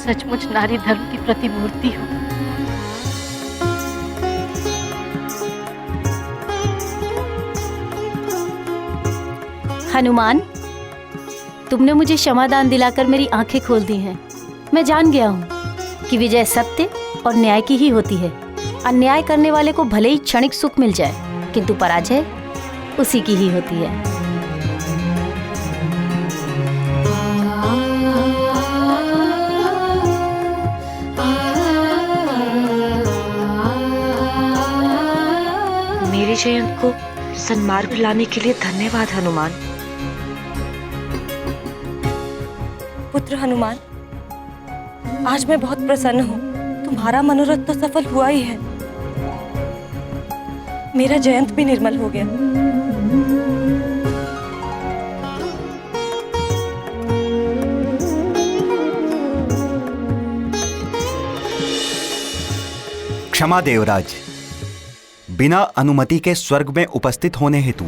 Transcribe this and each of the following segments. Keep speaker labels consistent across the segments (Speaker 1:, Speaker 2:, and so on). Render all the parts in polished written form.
Speaker 1: सचमुच नारी धर्म की प्रतिमूर्ति हो।
Speaker 2: हनुमान, तुमने मुझे क्षमादान दिलाकर मेरी आंखें खोल दी हैं। मैं जान गया हूँ कि विजय सत्य और न्याय की ही होती है। अन्याय करने वाले को भले ही क्षणिक सुख मिल जाए, किंतु पराजय उसी की ही होती है।
Speaker 3: मेरे जयंत को सन्मार्ग लाने के लिए धन्यवाद हनुमान।
Speaker 4: पुत्र हनुमान, आज मैं बहुत प्रसन्न हूँ। तुम्हारा मनोरथ तो सफल हुआ ही है। मेरा जयंत भी निर्मल हो गया।
Speaker 5: क्षमा देवराज, बिना अनुमति के स्वर्ग में उपस्थित होने हेतु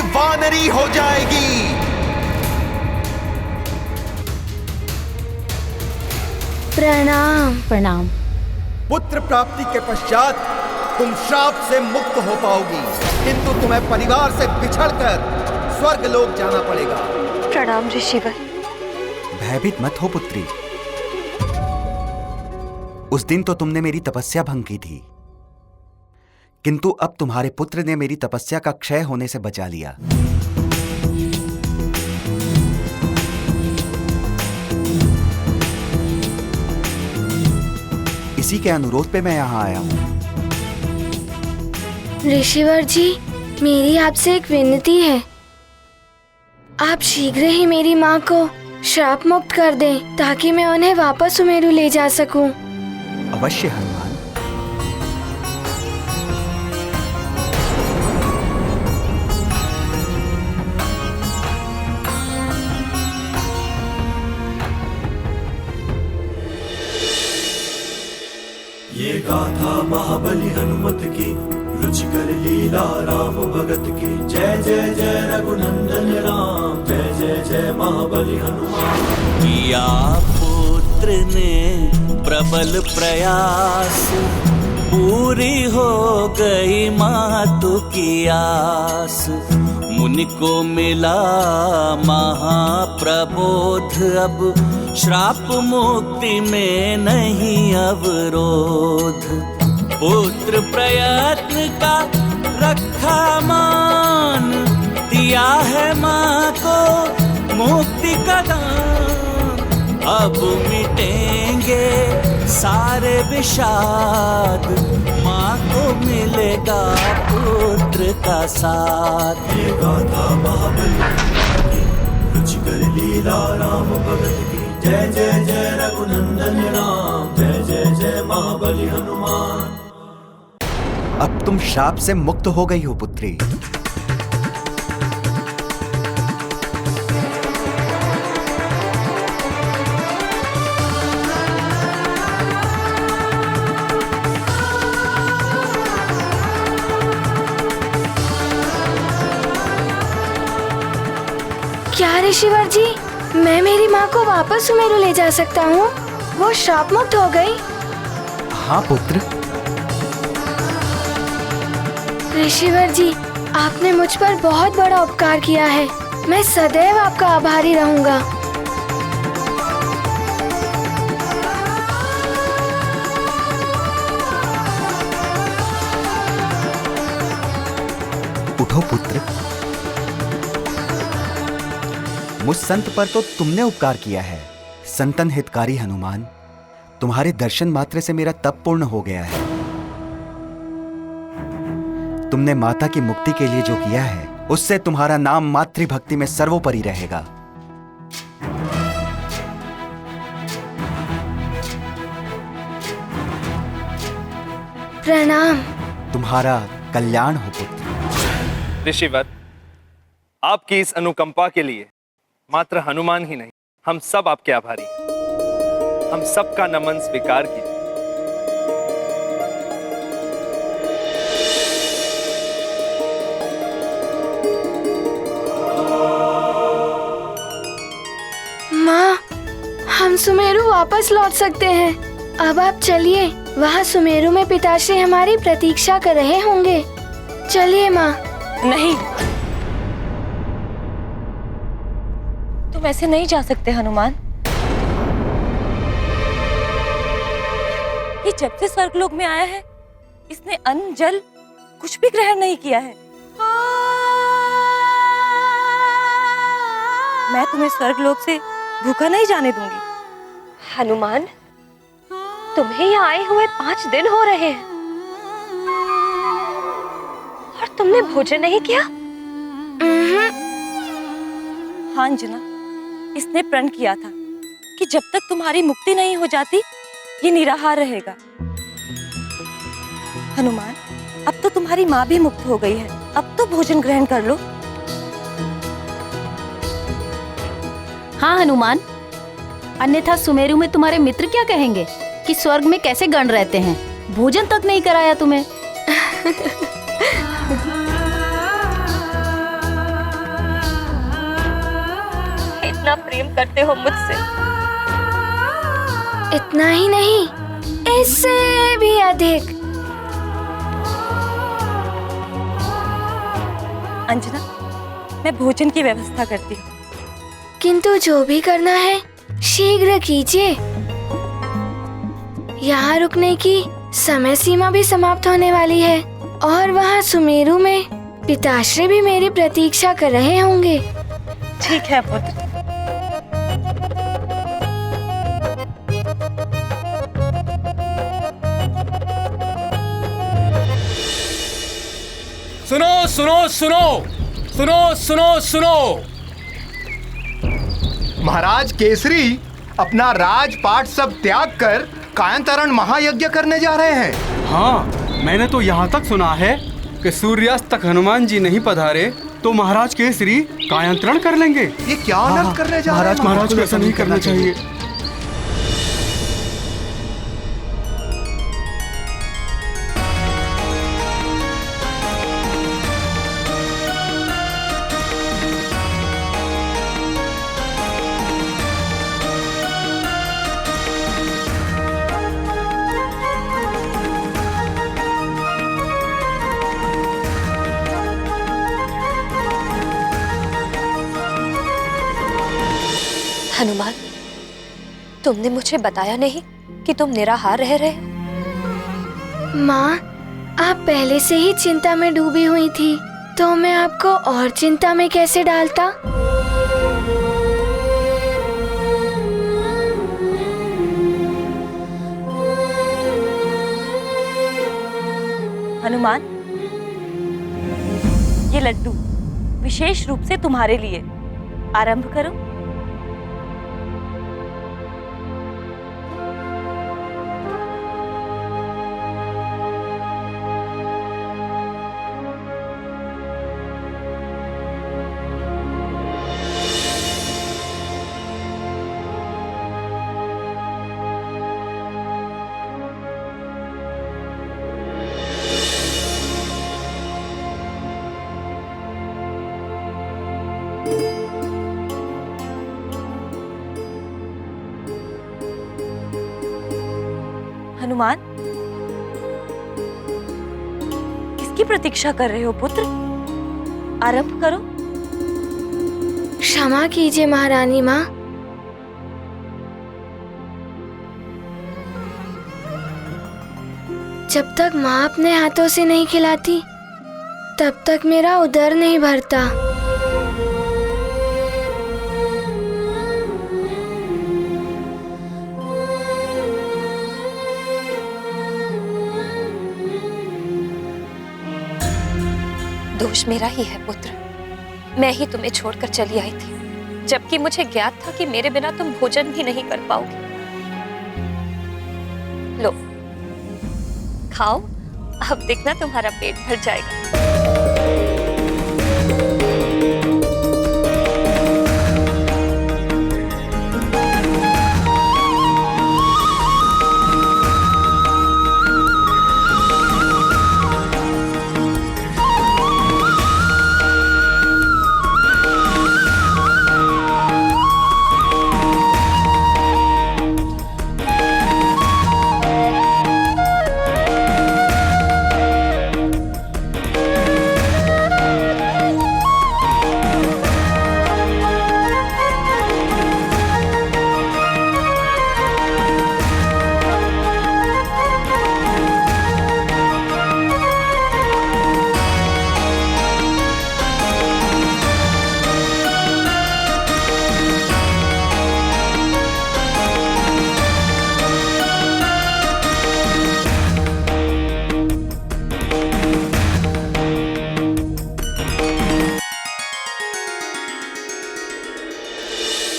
Speaker 5: वानरी हो जाएगी।
Speaker 2: प्रणाम। प्रणाम।
Speaker 6: पुत्र प्राप्ति के पश्चात तुम श्राप से मुक्त हो पाओगी, किंतु तुम्हें परिवार से बिछड़कर स्वर्ग लोक जाना पड़ेगा।
Speaker 3: प्रणाम ऋषिवर।
Speaker 5: भयभीत मत हो पुत्री। उस दिन तो तुमने मेरी तपस्या भंग की थी, किंतु अब तुम्हारे पुत्र ने मेरी तपस्या का क्षय होने से बचा लिया। इसी के अनुरोध पे मैं यहाँ आया हूँ।
Speaker 7: ऋषिवर जी, मेरी आपसे एक विनती है। आप शीघ्र ही मेरी माँ को श्राप मुक्त कर दें, ताकि मैं उन्हें वापस सुमेरु ले जा सकूं।
Speaker 5: अवश्य हनुमान।
Speaker 8: ये गाथा महाबली हनुमत की, रुचिकर लीला राम भगत की। जय जय जय रघुनंदन राम, जय जय जय महाबली हनुमान।
Speaker 9: किया पुत्र ने प्रबल प्रयास, पूरी हो गई मातु की आस। मुनि को मिला महाप्रबोध, अब श्राप मुक्ति में नहीं अवरोध। पुत्र प्रयत्न का रखा मान, दिया है माँ को मुक्ति का दान। अब मिटेंगे सारे विषाद, माँ को मिलेगा पुत्र का साथ।
Speaker 8: ये गाथा महाबली रुचिकर लीला राम भगत की। जय जय जय रघुनंदन राम, जय जय जय महाबली हनुमान।
Speaker 5: अब तुम श्राप से मुक्त हो गई हो पुत्री।
Speaker 7: क्या ऋषिवर जी, मैं मेरी माँ को वापस सुमेरु ले जा सकता हूँ? वो श्राप मुक्त हो गई।
Speaker 5: हाँ पुत्र।
Speaker 7: ऋषिवर जी, आपने मुझ पर बहुत बड़ा उपकार किया है। मैं सदैव आपका आभारी रहूंगा।
Speaker 5: उठो पुत्र। मुझ संत पर तो तुमने उपकार किया है। संतन हितकारी हनुमान, तुम्हारे दर्शन मात्र से मेरा तप पूर्ण हो गया है। तुमने माता की मुक्ति के लिए जो किया है, उससे तुम्हारा नाम मातृभक्ति में सर्वोपरि रहेगा।
Speaker 7: प्रणाम।
Speaker 5: तुम्हारा कल्याण हो पुत्र।
Speaker 10: ऋषिवर, आपकी इस अनुकंपा के लिए मात्र हनुमान ही नहीं, हम सब आपके आभारी हैं। हम सबका नमन स्वीकार कीजिए।
Speaker 7: माँ, हम सुमेरु वापस लौट सकते हैं। अब आप चलिए, वहाँ सुमेरु में पिताश्री हमारी प्रतीक्षा कर रहे होंगे। चलिए माँ।
Speaker 4: नहीं, तुम ऐसे नहीं जा सकते हनुमान। ये जब से स्वर्गलोक में आया है, इसने अन्न जल कुछ भी ग्रहण नहीं किया है। मैं तुम्हें स्वर्गलोक से भूखा नहीं जाने दूंगी।
Speaker 3: हनुमान, तुम्हें यहाँ आए हुए 5 दिन हो रहे हैं और तुमने भोजन नहीं किया?
Speaker 4: हाँ अंजना, इसने प्रण किया था कि जब तक तुम्हारी मुक्ति नहीं हो जाती ये निराहार रहेगा। हनुमान, अब तो तुम्हारी माँ भी मुक्त हो गई है, अब तो भोजन ग्रहण कर लो।
Speaker 2: हाँ हनुमान, अन्यथा सुमेरु में तुम्हारे मित्र क्या कहेंगे कि स्वर्ग में कैसे गण रहते हैं, भोजन तक नहीं कराया तुम्हें।
Speaker 3: इतना प्रेम करते हो मुझसे?
Speaker 7: इतना ही नहीं, इससे भी अधिक।
Speaker 4: अंजना, मैं भोजन की व्यवस्था करती हूँ।
Speaker 7: किंतु जो भी करना है शीघ्र कीजिए। यहाँ रुकने की समय सीमा भी समाप्त होने वाली है और वहाँ सुमेरु में पिताश्री भी मेरी प्रतीक्षा कर रहे होंगे।
Speaker 4: ठीक है पुत्र।
Speaker 11: सुनो सुनो सुनो सुनो सुनो सुनो।
Speaker 6: महाराज केसरी अपना राजपाट सब त्याग कर कायंतरण महायज्ञ करने जा रहे हैं।
Speaker 11: हाँ, मैंने तो यहाँ तक सुना है कि सूर्यास्त तक हनुमान जी नहीं पधारे तो महाराज केसरी कायंतरण कर लेंगे।
Speaker 6: ये क्या अनर्थ करने जा रहे हैं?
Speaker 11: महाराज को ऐसा नहीं करना चाहिए।
Speaker 3: हनुमान, तुमने मुझे बताया नहीं कि तुम निराहार रह रहे हो?
Speaker 7: माँ, आप पहले से ही चिंता में डूबी हुई थी, तो मैं आपको और चिंता में कैसे डालता।
Speaker 4: हनुमान, ये लड्डू विशेष रूप से तुम्हारे लिए। आरंभ करो। हनुमान, किसकी प्रतीक्षा कर रहे हो पुत्र? आरंभ करो।
Speaker 7: क्षमा कीजिए महारानी माँ। जब तक माँ अपने हाथों से नहीं खिलाती तब तक मेरा उदर नहीं भरता।
Speaker 3: दोष मेरा ही है पुत्र। मैं ही तुम्हें छोड़कर चली आई थी, जबकि मुझे ज्ञात था कि मेरे बिना तुम भोजन भी नहीं कर पाओगे। लो, खाओ अब देखना तुम्हारा पेट भर जाएगा।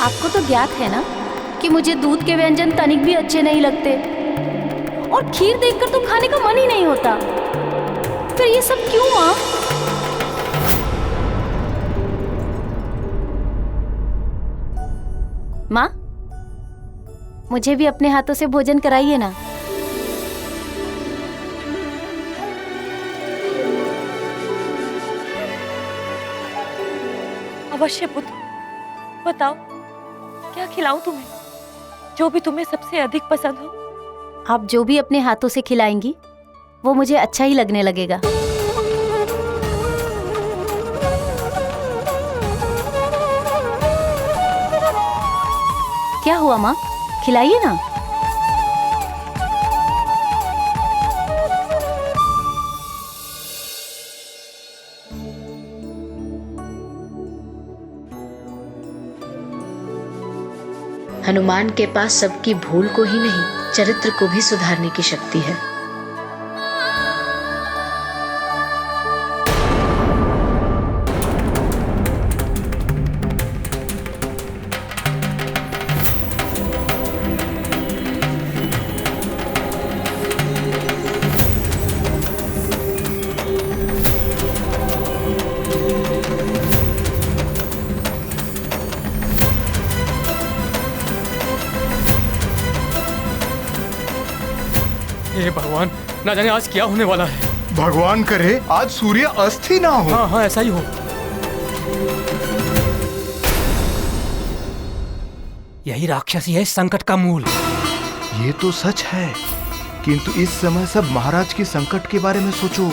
Speaker 2: आपको तो ज्ञात है ना कि मुझे दूध के व्यंजन तनिक भी अच्छे नहीं लगते, और खीर देखकर तो खाने का मन ही नहीं होता। फिर ये सब क्यों माँ? माँ, मुझे भी अपने हाथों से भोजन कराइए ना।
Speaker 4: अवश्य पुत्र, बताओ क्या खिलाऊं तुम्हें, जो भी तुम्हें सबसे अधिक पसंद हो।
Speaker 2: आप जो भी अपने हाथों से खिलाएंगी वो मुझे अच्छा ही लगने लगेगा। क्या हुआ माँ, खिलाइए ना।
Speaker 12: हनुमान के पास सबकी भूल को ही नहीं, चरित्र को भी सुधारने की शक्ति है।
Speaker 11: हे भगवान, ना जाने आज क्या होने वाला है।
Speaker 13: भगवान करे आज सूर्य अस्त ही ना हो।
Speaker 11: हाँ हाँ, ऐसा ही हो। यही राक्षसी है संकट का मूल।
Speaker 13: ये तो सच है, किंतु इस समय सब महाराज के संकट के बारे में सोचो।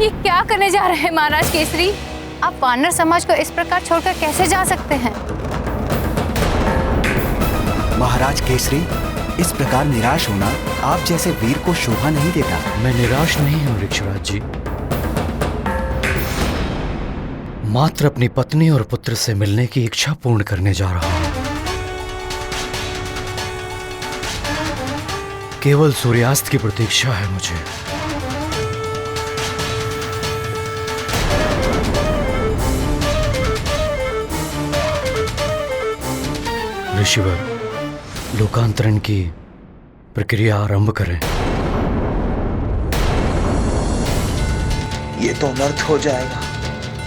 Speaker 1: ये क्या करने जा रहे हैं महाराज केसरी? आप वानर समाज को इस प्रकार छोड़कर कैसे जा सकते हैं?
Speaker 5: महाराज केसरी, इस प्रकार निराश होना आप जैसे वीर को शोभा नहीं देता।
Speaker 14: मैं निराश नहीं हूँ वृक्षराज जी, मात्र अपनी पत्नी और पुत्र से मिलने की इच्छा पूर्ण करने जा रहा हूँ। केवल सूर्यास्त की प्रतीक्षा है मुझे। ऋषिवर, लोकांतरण की प्रक्रिया आरंभ करें।
Speaker 15: ये तो अनर्थ हो जाएगा।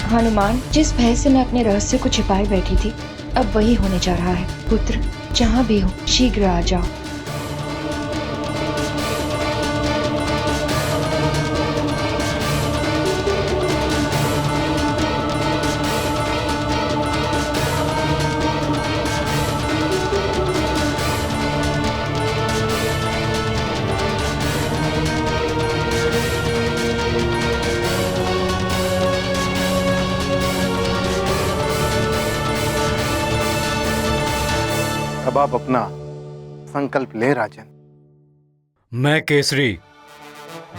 Speaker 12: हनुमान, जिस भय से मैं अपने रहस्य को छिपाए बैठी थी, अब वही होने जा रहा है। पुत्र, जहाँ भी हो शीघ्र आ जाओ।
Speaker 13: अब आप अपना संकल्प ले राजन।
Speaker 14: मैं केसरी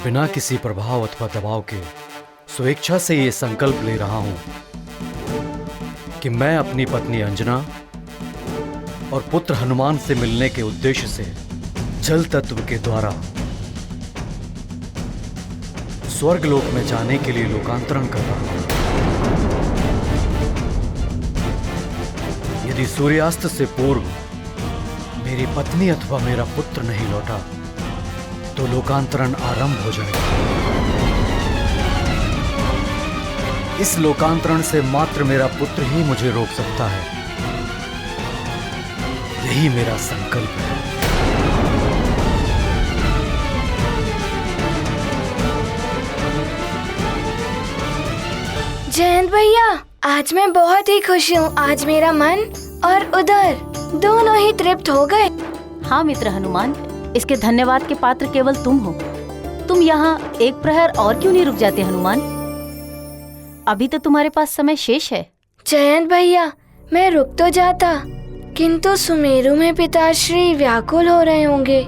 Speaker 14: बिना किसी प्रभाव अथवा दबाव के स्वेच्छा से ये संकल्प ले रहा हूं कि मैं अपनी पत्नी अंजना और पुत्र हनुमान से मिलने के उद्देश्य से जल तत्व के द्वारा स्वर्गलोक में जाने के लिए लोकांतरण कर रहा हूं। यदि सूर्यास्त से पूर्व मेरी पत्नी अथवा मेरा पुत्र नहीं लौटा तो लोकांतरण आरंभ हो जाएगा। इस लोकांतरण से मात्र मेरा पुत्र ही मुझे रोक सकता है। यही मेरा संकल्प है।
Speaker 7: जयंत भैया, आज मैं बहुत ही खुश हूँ। आज मेरा मन और उदर दोनों ही तृप्त हो गए।
Speaker 2: हाँ मित्र हनुमान, इसके धन्यवाद के पात्र केवल तुम हो। तुम यहाँ एक प्रहर और क्यों नहीं रुक जाते हनुमान? अभी तो तुम्हारे पास समय शेष है।
Speaker 7: जयंत भैया, मैं रुक तो जाता, किंतु सुमेरु में पिताश्री व्याकुल हो रहे होंगे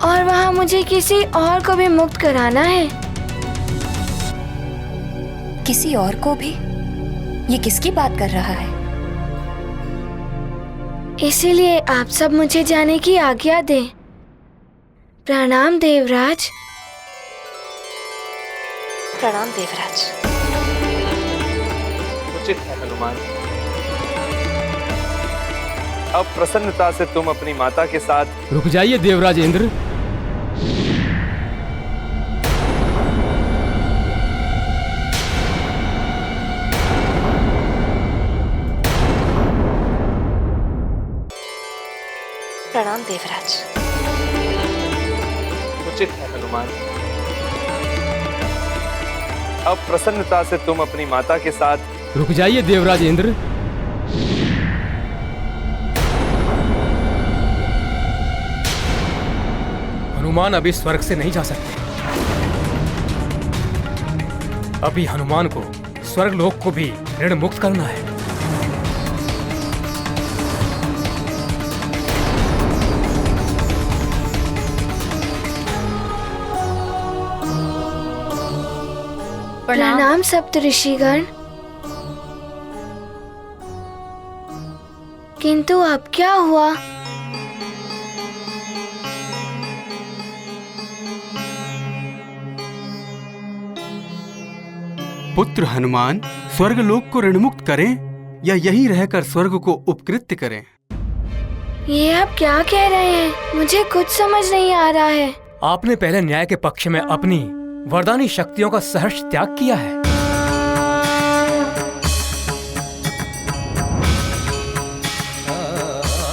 Speaker 7: और वहाँ मुझे किसी और को भी मुक्त कराना है।
Speaker 3: किसी और को भी? ये किसकी बात कर रहा है?
Speaker 7: इसीलिए आप सब मुझे जाने की आज्ञा दें। प्रणाम देवराज।
Speaker 3: प्रणाम देवराज।
Speaker 10: उचित है हनुमान। अब प्रसन्नता से तुम अपनी माता के साथ
Speaker 15: रुक जाइए देवराज इंद्र।
Speaker 3: प्रणाम देवराज।
Speaker 10: उचित है हनुमान। अब प्रसन्नता से तुम अपनी माता के साथ
Speaker 15: रुक जाइए देवराज इंद्र। हनुमान अभी स्वर्ग से नहीं जा सकते। अभी हनुमान को स्वर्गलोक को भी ऋण मुक्त करना है।
Speaker 7: प्रणाम सप्तऋषिगण। किंतु अब क्या हुआ?
Speaker 11: पुत्र हनुमान स्वर्गलोक को ऋणमुक्त करें या यहीं रहकर स्वर्ग को उपकृत्य करें?
Speaker 7: ये आप क्या कह रहे हैं? मुझे कुछ समझ नहीं आ रहा है।
Speaker 15: आपने पहले न्याय के पक्ष में अपनी वरदानी शक्तियों का सहर्ष त्याग किया है।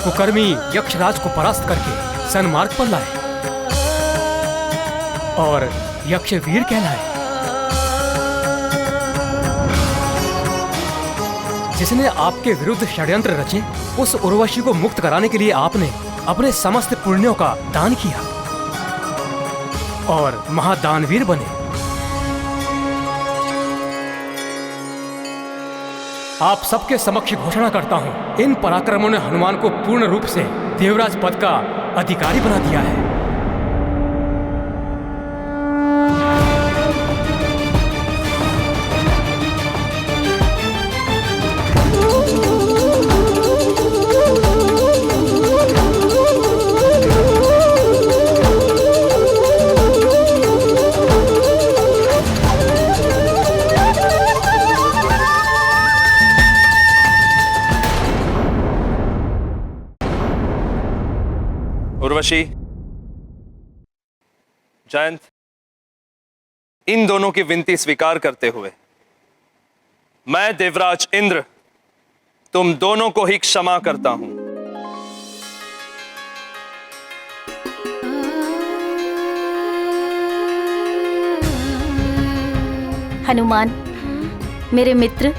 Speaker 15: कुकर्मी यक्षराज को परास्त करके सन्मार्ग पर लाए और यक्षवीर कहलाए। जिसने आपके विरुद्ध षड्यंत्र रचे, उस उर्वशी को मुक्त कराने के लिए आपने अपने समस्त पुण्यों का दान किया और महादानवीर बने। आप सबके समक्ष घोषणा करता हूं, इन पराक्रमों ने हनुमान को पूर्ण रूप से देवराज पद का अधिकारी बना दिया है।
Speaker 10: उर्वशी, जयंत, इन दोनों की विनती स्वीकार करते हुए मैं देवराज इंद्र तुम दोनों को ही क्षमा करता हूं।
Speaker 2: हनुमान, मेरे मित्र,